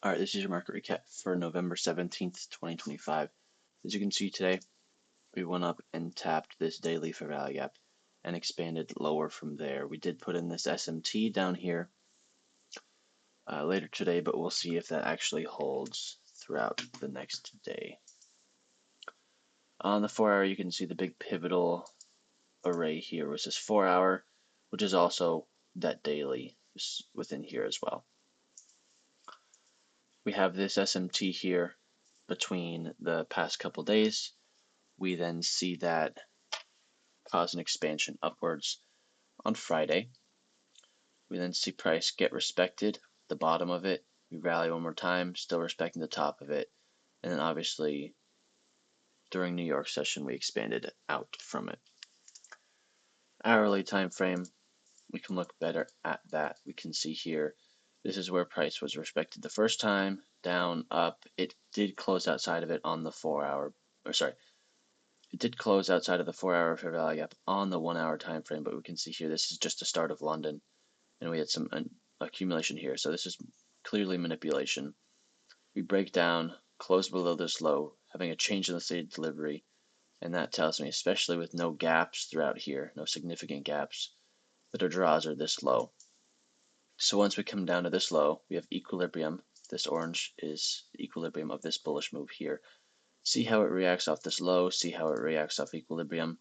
All right, this is your market recap for November 17th, 2025. As you can see today, we went up and tapped this daily fair value gap and expanded lower from there. We did put in this SMT down here later today, but we'll see if that actually holds throughout the next day. On the 4 hour, you can see the big pivotal array here, which is 4 hour, which is also that daily within here as well. We have this SMT here between the past couple days. We then see that cause an expansion upwards on Friday. We then see price get respected, the bottom of it. We rally one more time, still respecting the top of it. And then obviously during New York session, we expanded out from it. Hourly time frame, we can look better at that. We can see here, this is where price was respected the first time, down, up. It did close outside of it on the 4 hour, it did close outside of the 4 hour fair value gap on the 1 hour time frame, but we can see here this is just the start of London, and we had some accumulation here. So this is clearly manipulation. We break down, close below this low, having a change in the state of delivery, and that tells me, especially with no gaps throughout here, no significant gaps, that our draws are this low. So once we come down to this low, we have equilibrium. This orange is the equilibrium of this bullish move here. See how it reacts off this low, see how it reacts off equilibrium.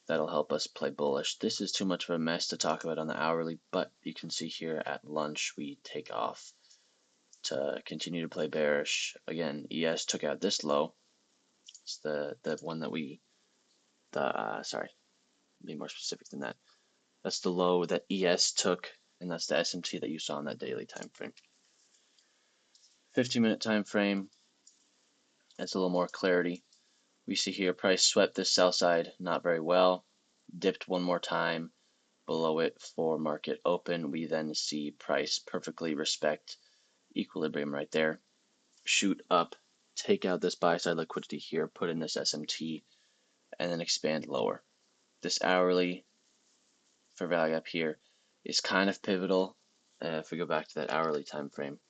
That'll help us play bullish. This is too much of a mess to talk about on the hourly, but you can see here at lunch we take off to continue to play bearish. Again, ES took out this low. It's the one that sorry, be more specific than that. That's the low that ES took, and that's the SMT that you saw in that daily time frame. 15-minute time frame, that's a little more clarity. We see here price swept this sell side not very well, dipped one more time below it for market open. We then see price perfectly respect equilibrium right there, shoot up, take out this buy side liquidity here, put in this SMT, and then expand lower. This hourly fair value up here is kind of pivotal. If we go back to that hourly time frame,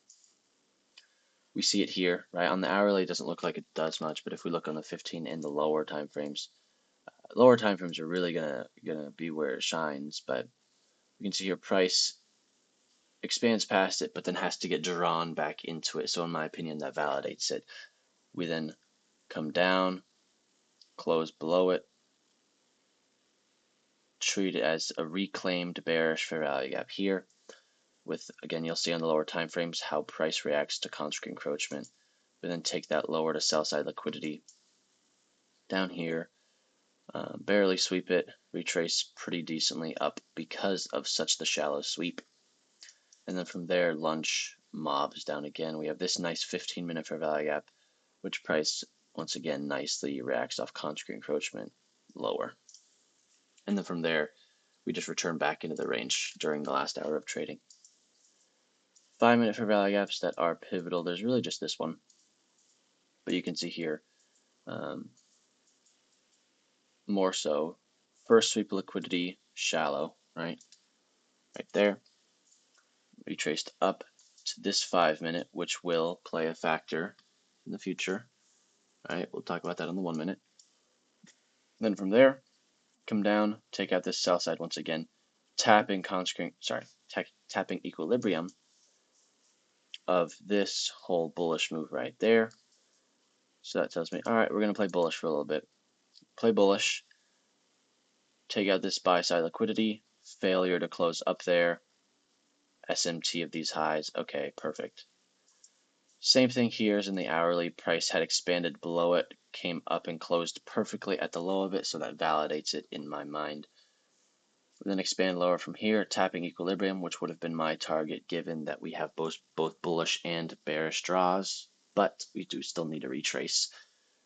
we see it here, right? On the hourly, it doesn't look like it does much, but if we look on the 15 and the lower time frames are really gonna be where it shines. But you can see here price expands past it, but then has to get drawn back into it. So in my opinion, that validates it. We then come down, close below it, treat it as a reclaimed bearish fair value gap here. With, again, you'll see on the lower time frames how price reacts to concentric encroachment. We then take that lower to sell side liquidity down here, barely sweep it, retrace pretty decently up because of such the shallow sweep. And then from there, lunch mobs down again. We have this nice 15-minute fair value gap, which price once again nicely reacts off concentric encroachment lower. And then from there, we just return back into the range during the last hour of trading. 5-minute fair value gaps that are pivotal. There's really just this one, but you can see here more so. First sweep liquidity, shallow, right there. Retraced up to this 5-minute, which will play a factor in the future. All right, we'll talk about that on the 1 minute. Then from there, come down, take out this sell side once again, tapping equilibrium of this whole bullish move right there. So that tells me, all right, we're going to play bullish for a little bit. Play bullish, take out this buy side liquidity, failure to close up there, SMT of these highs. Okay, perfect. Same thing here as in the hourly. Price had expanded below it, came up and closed perfectly at the low of it, so that validates it in my mind. We then expand lower from here, tapping equilibrium, which would have been my target given that we have both bullish and bearish draws, but we do still need a retrace.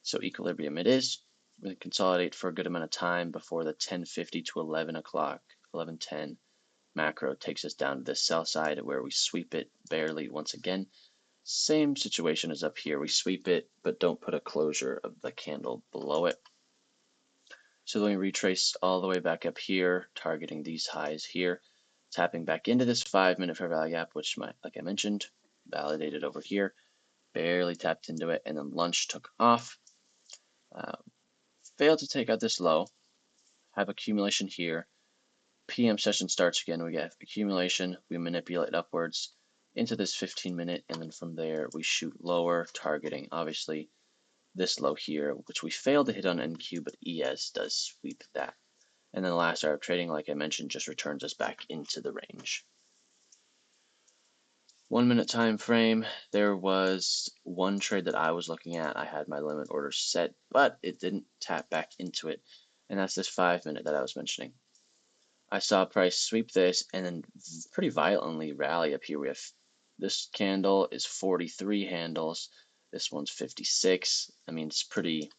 So equilibrium it is. We then consolidate for a good amount of time before the 10:50 to 11 o'clock, 11:10 macro takes us down to the sell side where we sweep it barely once again. Same situation as up here. We sweep it, but don't put a closure of the candle below it. So then we retrace all the way back up here, targeting these highs here, tapping back into this 5-minute fair value gap, which like I mentioned, validated over here, barely tapped into it, and then lunch took off. Failed to take out this low, have accumulation here. PM session starts again, we get accumulation, we manipulate upwards into this 15-minute, and then from there we shoot lower, targeting obviously this low here, which we failed to hit on NQ, but ES does sweep that. And then the last hour of trading, like I mentioned, just returns us back into the range. 1 minute time frame, there was one trade that I was looking at. I had my limit order set, but it didn't tap back into it. And that's this 5 minute that I was mentioning. I saw price sweep this and then pretty violently rally up here. We have this candle is 43 handles. This one's 56. I mean, it's pretty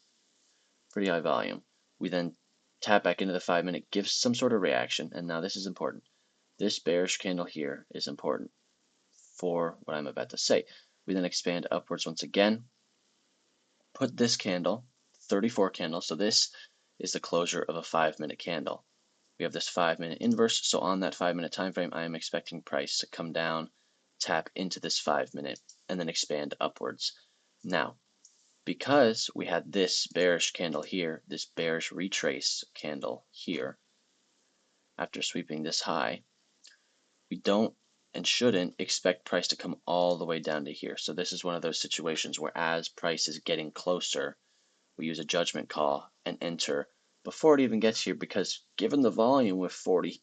high volume. We then tap back into the 5 minute, gives some sort of reaction, and now this is important. This bearish candle here is important for what I'm about to say. We then expand upwards once again, put this candle, 34 candles, so this is the closure of a 5 minute candle. We have this 5 minute inverse, so on that 5 minute time frame, I am expecting price to come down, tap into this 5 minute, and then expand upwards. Now, because we had this bearish candle here, this bearish retrace candle here, after sweeping this high, we don't and shouldn't expect price to come all the way down to here. So this is one of those situations where as price is getting closer, we use a judgment call and enter before it even gets here, because given the volume with 40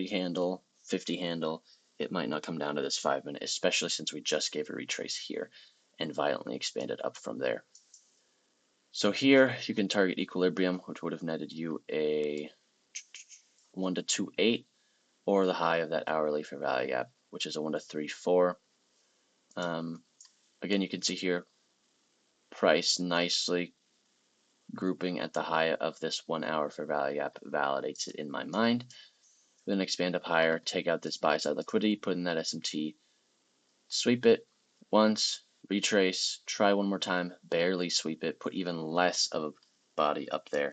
handle, 50 handle, it might not come down to this 5 minute, especially since we just gave a retrace here and violently expanded up from there. So here you can target equilibrium, which would have netted you a 1 to 2.8, or the high of that hourly for value gap, which is a 1 to 3.4. Again, you can see here price nicely grouping at the high of this 1 hour for value gap validates it in my mind. Then expand up higher, take out this buy side liquidity, put in that SMT, sweep it once, retrace, try one more time, barely sweep it, put even less of a body up there,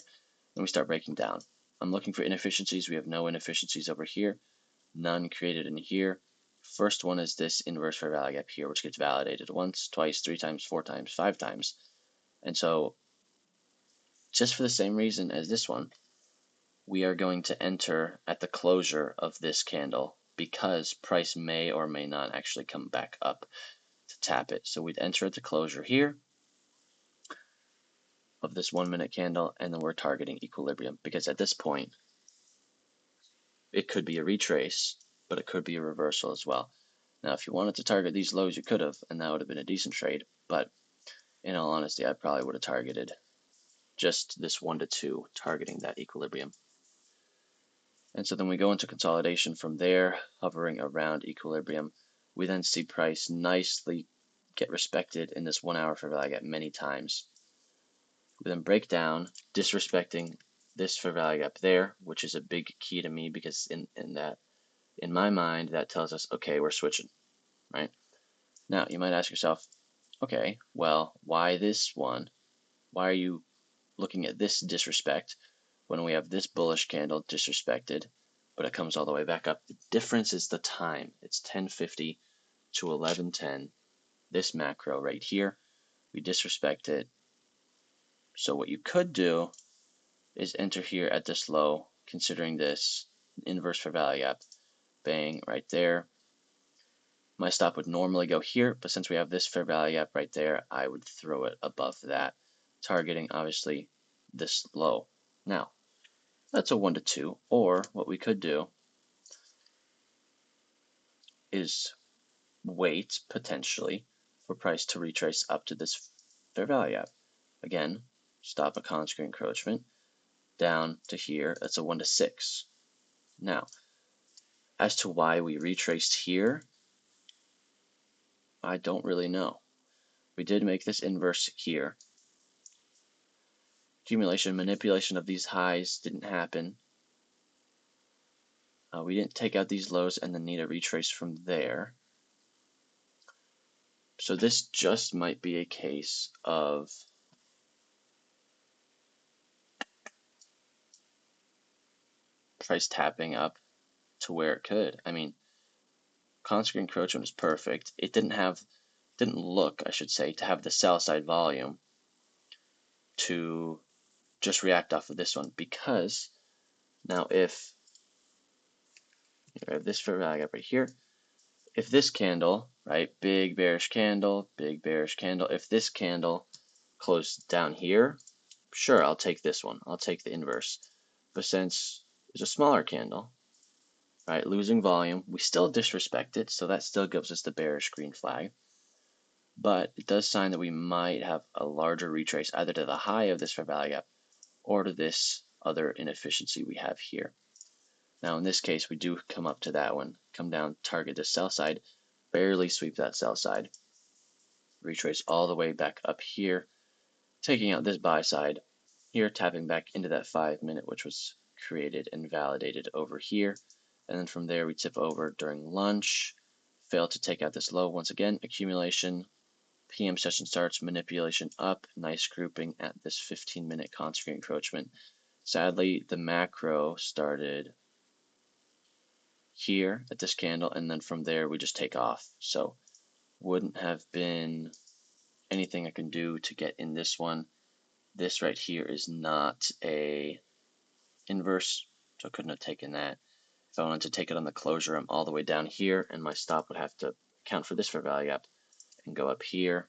and we start breaking down. I'm looking for inefficiencies. We have no inefficiencies over here, none created in here. First one is this inverse fair value gap here, which gets validated once, twice, 3 times, 4 times, 5 times. And so just for the same reason as this one, we are going to enter at the closure of this candle, because price may or may not actually come back up to tap it. So we'd enter at the closure here of this 1 minute candle, and then we're targeting equilibrium, because at this point it could be a retrace, but it could be a reversal as well. Now, if you wanted to target these lows, you could have, and that would have been a decent trade, but in all honesty, I probably would have targeted just this 1 to 2, targeting that equilibrium. And so then we go into consolidation from there, hovering around equilibrium. We then see price nicely get respected in this 1 hour fair value gap many times. We then break down, disrespecting this fair value gap there, which is a big key to me, because in my mind, that tells us, okay, we're switching, right? Now, you might ask yourself, okay, well, why this one? Why are you looking at this disrespect when we have this bullish candle disrespected, but it comes all the way back up? The difference is the time. It's 10:50 to 11:10. This macro right here, we disrespect it. So what you could do is enter here at this low, considering this inverse fair value gap. Bang, right there. My stop would normally go here, but since we have this fair value gap right there, I would throw it above that, targeting obviously this low. Now, that's a 1 to 2, or what we could do is wait potentially for price to retrace up to this fair value gap. Again, stop a constant encroachment down to here. That's a 1 to 6. Now, as to why we retraced here, I don't really know. We did make this inverse here. Accumulation, manipulation of these highs didn't happen. We didn't take out these lows and then need a retrace from there. So this just might be a case of price tapping up to where it could. I mean, Concentric encroachment is perfect. It didn't look, I should say, to have the sell side volume to just react off of this one, because now if you have this fair value gap right here, if this candle, right, big bearish candle, if this candle closed down here, sure, I'll take this one. I'll take the inverse. But since it's a smaller candle, right, losing volume, we still disrespect it, so that still gives us the bearish green flag. But it does sign that we might have a larger retrace either to the high of this fair value gap or to this other inefficiency we have here. Now in this case, we do come up to that one, come down, target the sell side, barely sweep that sell side, retrace all the way back up here, taking out this buy side, here tapping back into that 5-minute, which was created and validated over here. And then from there we tip over during lunch, fail to take out this low once again, accumulation, PM session starts, manipulation up, nice grouping at this 15-minute concentric encroachment. Sadly, the macro started here at this candle, and then from there we just take off. So wouldn't have been anything I can do to get in this one. This right here is not a inverse, so I couldn't have taken that. If I wanted to take it on the closure, I'm all the way down here, and my stop would have to account for this fair value gap and go up here.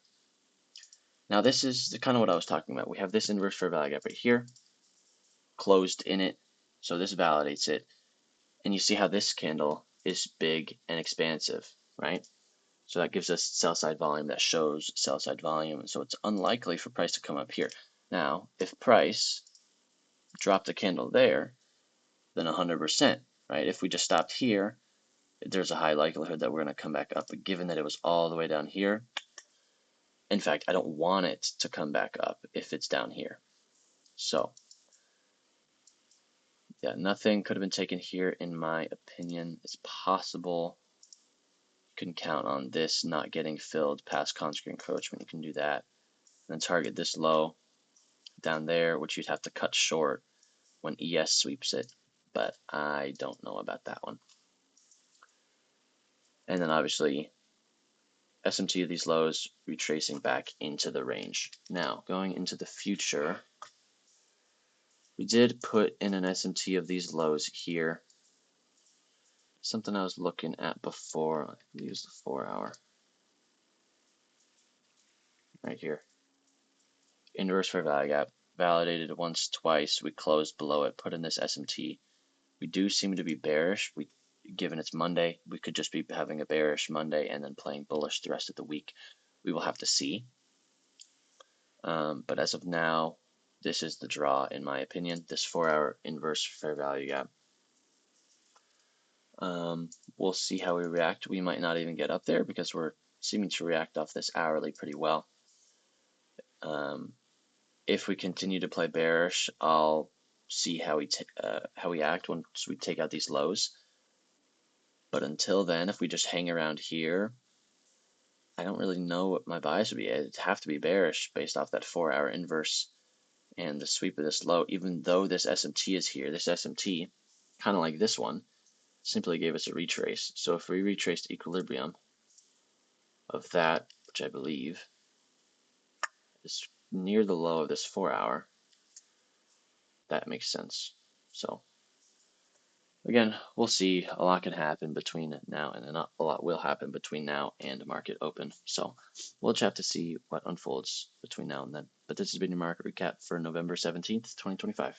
Now this is kind of what I was talking about. We have this inverse fair value gap right here, closed in it, so this validates it. And you see how this candle is big and expansive, right? So that gives us sell side volume that shows sell side volume. So it's unlikely for price to come up here. Now, if price dropped the candle there, then 100%, right? If we just stopped here, there's a high likelihood that we're going to come back up. But given that it was all the way down here, in fact, I don't want it to come back up if it's down here. So, yeah, nothing could have been taken here in my opinion. It's possible you can count on this not getting filled past concentric encroachment. You can do that. And then target this low down there, which you'd have to cut short when ES sweeps it. But I don't know about that one. And then obviously SMT of these lows retracing back into the range. Now, going into the future, we did put in an SMT of these lows here. Something I was looking at before. I can use the 4-hour. Right here. Inverse fair value gap. Validated once, twice. We closed below it, put in this SMT. We do seem to be bearish. Given it's Monday, we could just be having a bearish Monday and then playing bullish the rest of the week. We will have to see. But as of now, this is the draw, in my opinion, this 4-hour inverse fair value gap. We'll see how we react. We might not even get up there because we're seeming to react off this hourly pretty well. If we continue to play bearish, I'll see how we act once we take out these lows. But until then, if we just hang around here, I don't really know what my bias would be. It'd have to be bearish based off that 4-hour inverse and the sweep of this low, even though this SMT is here. This SMT, kind of like this one, simply gave us a retrace. So if we retraced equilibrium of that, which I believe is near the low of this 4-hour, that makes sense. So again, we'll see. A lot can happen between now and a lot will happen between now and market open. So we'll just have to see what unfolds between now and then. But this has been your market recap for November 17th, 2025.